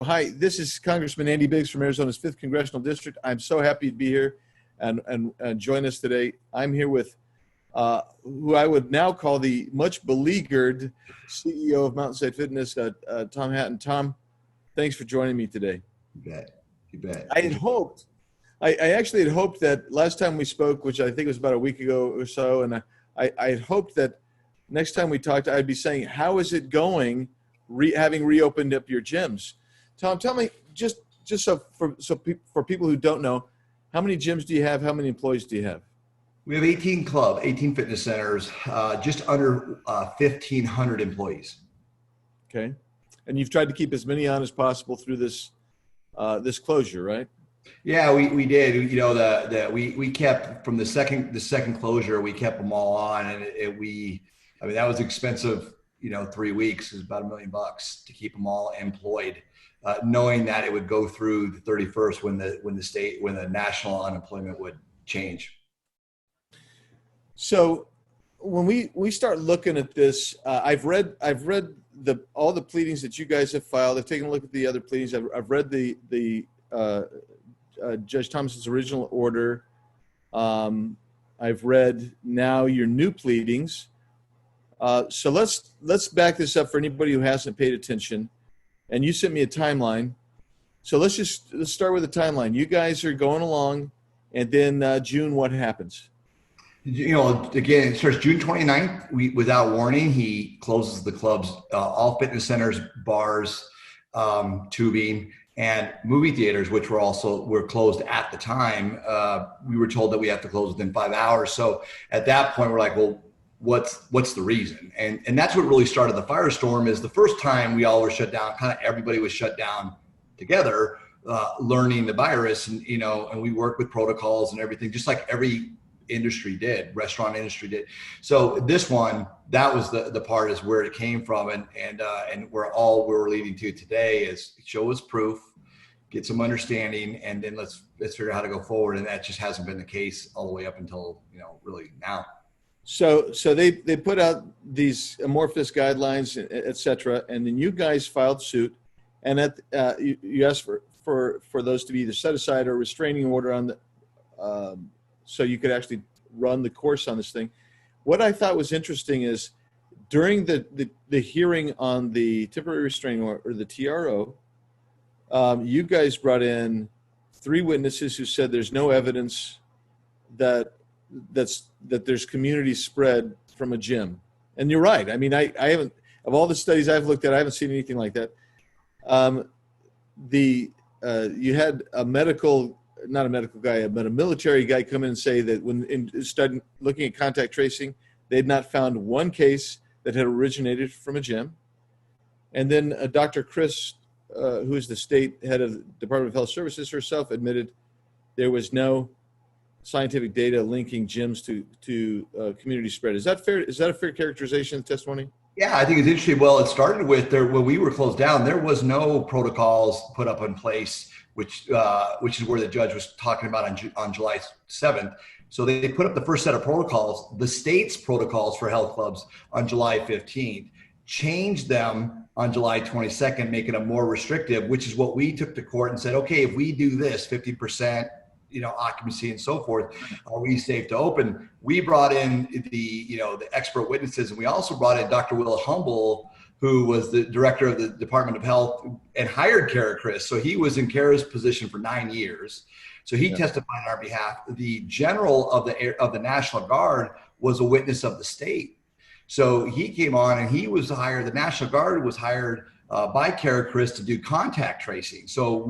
Hi, this is Congressman Andy Biggs from Arizona's 5th Congressional District. I'm so happy to be here and join us today. I'm here with who I would now call the much beleaguered CEO of Mountainside Fitness, Tom Hatten. Tom, thanks for joining me today. You bet. You bet. I actually had hoped that last time we spoke, which I think was about a week ago or so, and I had hoped that next time we talked, I'd be saying, how is it going having reopened up your gyms? Tom, tell me, just so for people who don't know, how many gyms do you have? How many employees do you have? We have 18 fitness centers, just under 1,500 employees. Okay. And you've tried to keep as many on as possible through this closure, right? Yeah, we did. You know, we kept from the second closure, we kept them all on, and I mean, that was expensive. 3 weeks is about $1 million to keep them all employed, knowing that it would go through the 31st when the national unemployment would change. So when we start looking at this, I've read all the pleadings that you guys have filed. I've taken a look at the other pleadings. I've read the Judge Thomas's original order. I've read now your new pleadings. So let's back this up for anybody who hasn't paid attention. And you sent me a timeline. So let's start with the timeline. You guys are going along, and then June, what happens? Again, it starts June 29th. Without warning, he closes the clubs, all fitness centers, bars, tubing, and movie theaters, which were closed at the time. We were told that we have to close within 5 hours. So at that point, we're like, well, what's the reason? And that's what really started the firestorm. Is the first time we all were shut down, kind of everybody was shut down together, learning the virus, and we worked with protocols and everything, just like every industry did, restaurant industry did. So this one, that was the part is where it came from, and we're leading to today is show us proof, get some understanding, and then let's figure out how to go forward. And that just hasn't been the case all the way up until really now. So they put out these amorphous guidelines, et cetera, and then you guys filed suit, and you asked for those to be either set aside or restraining order on the so you could actually run the course on this thing. What I thought was interesting is during the hearing on the temporary restraining order, or the TRO, you guys brought in 3 witnesses who said there's no evidence that there's community spread from a gym. And you're right. I mean, I haven't, of all the studies I've looked at, I haven't seen anything like that. You had not a medical guy, but a military guy come in and say that when started looking at contact tracing, they had not found one case that had originated from a gym. And then Dr. Chris, who is the state head of the Department of Health Services herself, admitted there was no scientific data linking gyms to community spread. Is that fair? Is that a fair characterization of the testimony? Yeah, I think it's interesting. Well, it started with when we were closed down, there was no protocols put up in place, which is where the judge was talking about on July 7th. So they put up the first set of protocols, the state's protocols for health clubs, on July 15th, changed them on July 22nd, making them more restrictive, which is what we took to court and said, okay, if we do this 50%, occupancy and so forth, are we safe to open? We brought in the expert witnesses, and we also brought in Dr. Will Humble, who was the director of the Department of Health and hired Kara Chris. So he was in Kara's position for 9 years. So he testified on our behalf. The general of the National Guard was a witness of the state. So he came on, and he was hired. The National Guard was hired by Kara Chris to do contact tracing. So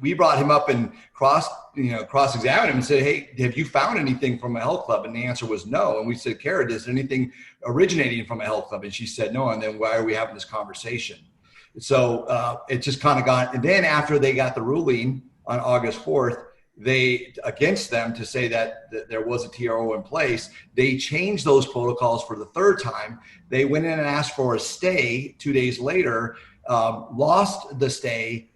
we brought him up and cross-examined him and said, hey, have you found anything from a health club? And the answer was no. And we said, Kara, is there anything originating from a health club? And she said no. And then why are we having this conversation? So it just kind of got, and then after they got the ruling on August 4th, against them to say that there was a TRO in place, they changed those protocols for the 3rd time. They went in and asked for a stay 2 days later, lost the stay,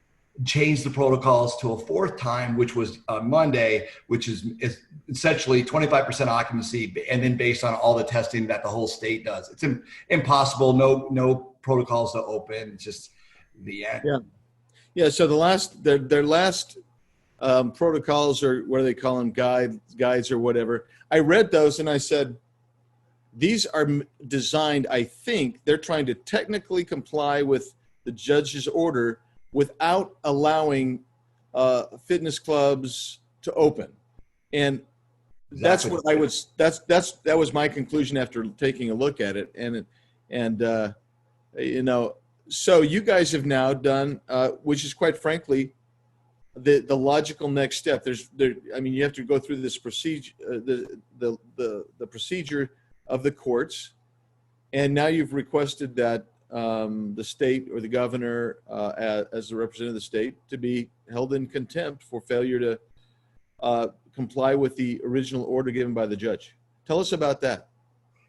changed the protocols to a 4th time, which was on Monday, which is essentially 25% occupancy, and then based on all the testing that the whole state does. It's impossible, no protocols to open, it's just the end. Yeah. Yeah. So their last protocols, or what do they call them, guides or whatever. I read those and I said, these are designed, I think they're trying to technically comply with the judge's order without allowing fitness clubs to open. And that's Exactly. what I was, that was my conclusion after taking a look at it. And you know, so you guys have now done, which is quite frankly, the logical next step. I mean, you have to go through this procedure, the procedure of the courts, and now you've requested that the state or the governor, as the representative of the state, to be held in contempt for failure to comply with the original order given by the judge. Tell us about that.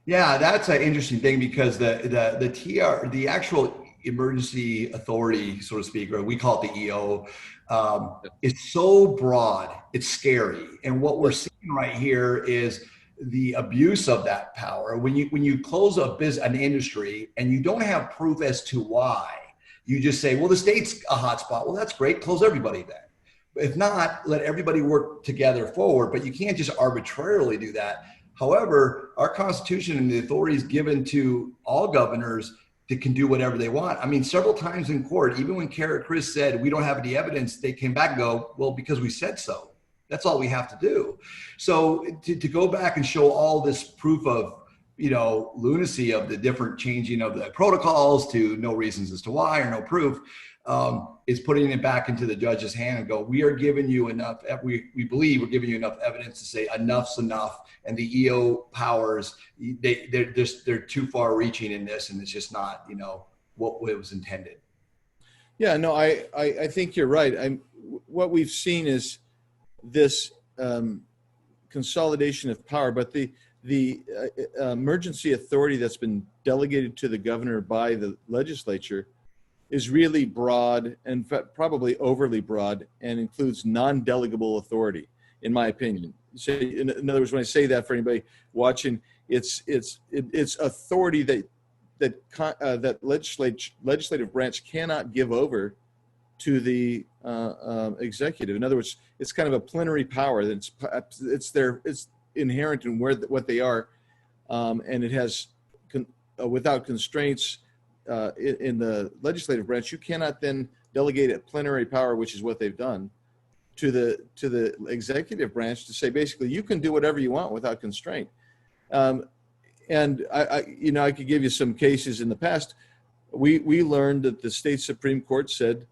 Yeah, that's an interesting thing because the actual emergency authority, so to speak, or we call it the EO, is so broad, it's scary. And what we're seeing right here is the abuse of that power. When you close an industry and you don't have proof as to why, you just say, well, the state's a hotspot. Well, that's great. Close everybody then. If not, let everybody work together forward. But you can't just arbitrarily do that. However, our Constitution and the authorities given to all governors that can do whatever they want. I mean, several times in court, even when Chris said we don't have any evidence, they came back and go, well, because we said so. That's all we have to do. So to go back and show all this proof of, lunacy of the different changing of the protocols to no reasons as to why or no proof, is putting it back into the judge's hand and go, we are giving you enough, we believe we're giving you enough evidence to say enough's enough. And the EO powers, they're too far reaching in this, and it's just not, what it was intended. Yeah, no, I think you're right. What we've seen is this consolidation of power, but the emergency authority that's been delegated to the governor by the legislature is really broad and probably overly broad, and includes non-delegable authority, in my opinion. So, in other words, when I say that for anybody watching, it's authority that legislative branch cannot give over to the executive. In other words, it's kind of a plenary power. It's inherent in what they are, and it has without constraints. In the legislative branch, you cannot then delegate a plenary power, which is what they've done, to the executive branch to say basically you can do whatever you want without constraint. And I could give you some cases in the past. We learned that the state Supreme Court said,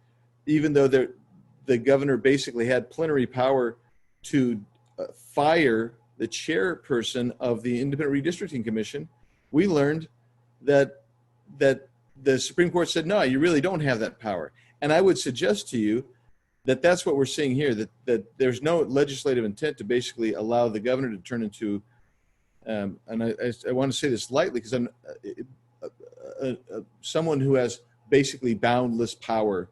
even though the governor basically had plenary power to fire the chairperson of the Independent Redistricting Commission, we learned that the Supreme Court said, no, you really don't have that power. And I would suggest to you that that's what we're seeing here, that there's no legislative intent to basically allow the governor to turn into, and I want to say this lightly because I'm someone who has basically boundless power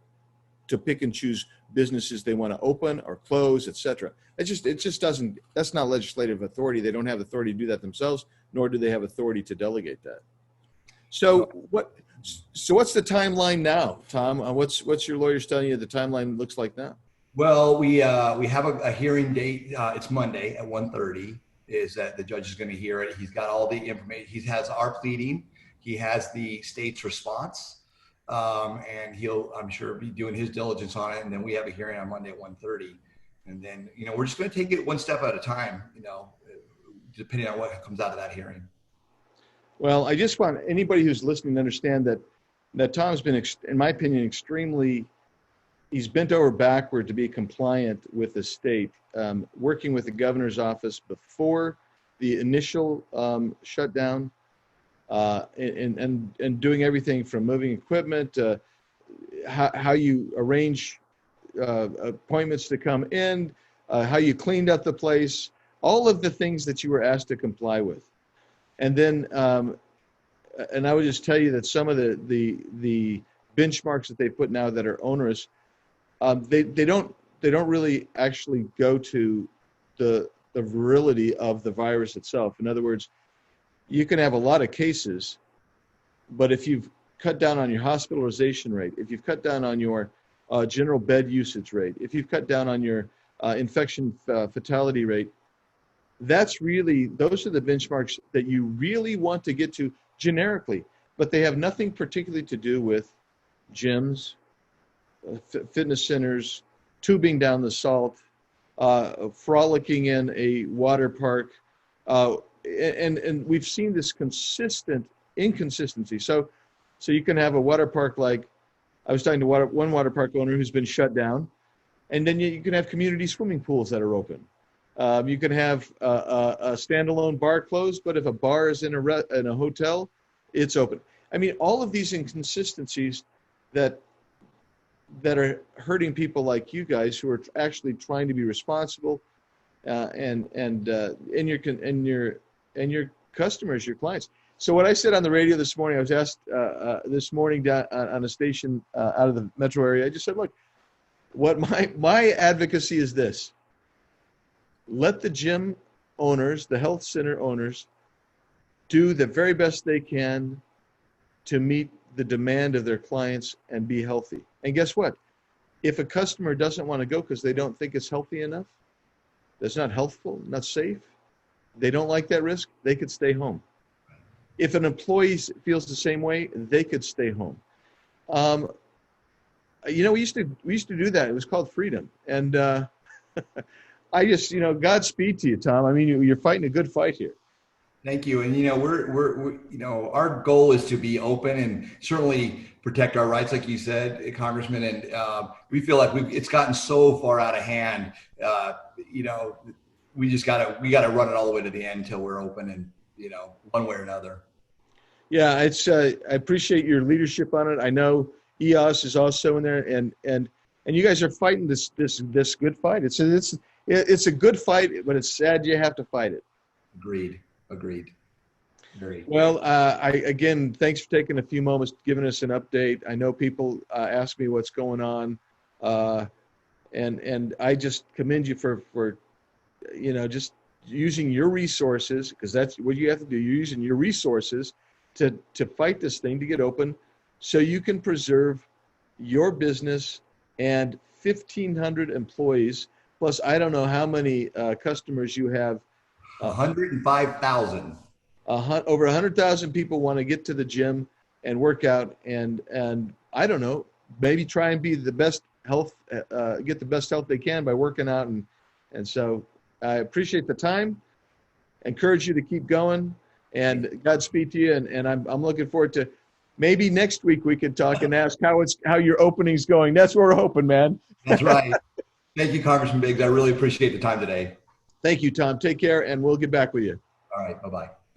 to pick and choose businesses they want to open or close, et cetera. It just doesn't, that's not legislative authority. They don't have authority to do that themselves, nor do they have authority to delegate that. So what's the timeline now, Tom? What's your lawyers telling you the timeline looks like now? Well, we have a hearing date. It's Monday at 1:30. Is that the judge is going to hear it? He's got all the information. He has our pleading. He has the state's response, and he'll, I'm sure, be doing his diligence on it. And then we have a hearing on Monday at 1:30. And then we're just going to take it one step at a time. Depending on what comes out of that hearing. Well, I just want anybody who's listening to understand that Tom's been, in my opinion, he's bent over backward to be compliant with the state, working with the governor's office before the initial shutdown, and doing everything from moving equipment, how you arrange appointments to come in, how you cleaned up the place, all of the things that you were asked to comply with. And then, and I would just tell you that some of the benchmarks that they put now that are onerous, they don't really actually go to the virility of the virus itself. In other words, you can have a lot of cases, but if you've cut down on your hospitalization rate, if you've cut down on your general bed usage rate, if you've cut down on your infection fatality rate, those are the benchmarks that you really want to get to generically, but they have nothing particularly to do with gyms, fitness centers, tubing down the salt, frolicking in a water park, and we've seen this consistent inconsistency. So you can have a water park like, I was talking to one water park owner who's been shut down, and then you can have community swimming pools that are open. You can have a standalone bar closed, but if a bar is in a hotel, it's open. I mean, all of these inconsistencies that are hurting people like you guys who are actually trying to be responsible, and your customers, your clients. So what I said on the radio this morning, I was asked this morning down on a station out of the metro area. I just said, look, what my advocacy is this: let the gym owners, the health center owners, do the very best they can to meet the demand of their clients and be healthy. And guess what? If a customer doesn't want to go because they don't think it's healthy enough, that's not healthful, not safe, they don't like that risk, they could stay home. If an employee feels the same way, they could stay home. We used to do that. It was called freedom. And I just, Godspeed to you, Tom. I mean, you're fighting a good fight here. Thank you. And, we're our goal is to be open and certainly protect our rights, like you said, Congressman. And we feel like it's gotten so far out of hand. We gotta run it all the way to the end until we're open and, one way or another. Yeah, I appreciate your leadership on it. I know EOS is also in there, and you guys are fighting this good fight. It's a good fight, but it's sad you have to fight it. Agreed. Well, again, thanks for taking a few moments, giving us an update. I know people ask me what's going on, and I just commend you for just using your resources, because that's what you have to do. You're using your resources to fight this thing, to get open, so you can preserve your business and 1,500 employees. Plus, I don't know how many customers you have. 105,000. Over 100,000 people want to get to the gym and work out, and I don't know, maybe try and be the best health, get the best health they can by working out, and so I appreciate the time. Encourage you to keep going, and Godspeed to you. And I'm looking forward to maybe next week we could talk and ask how your opening's going. That's what we're hoping, man. That's right. Thank you, Congressman Biggs. I really appreciate the time today. Thank you, Tom. Take care, and we'll get back with you. All right. Bye-bye.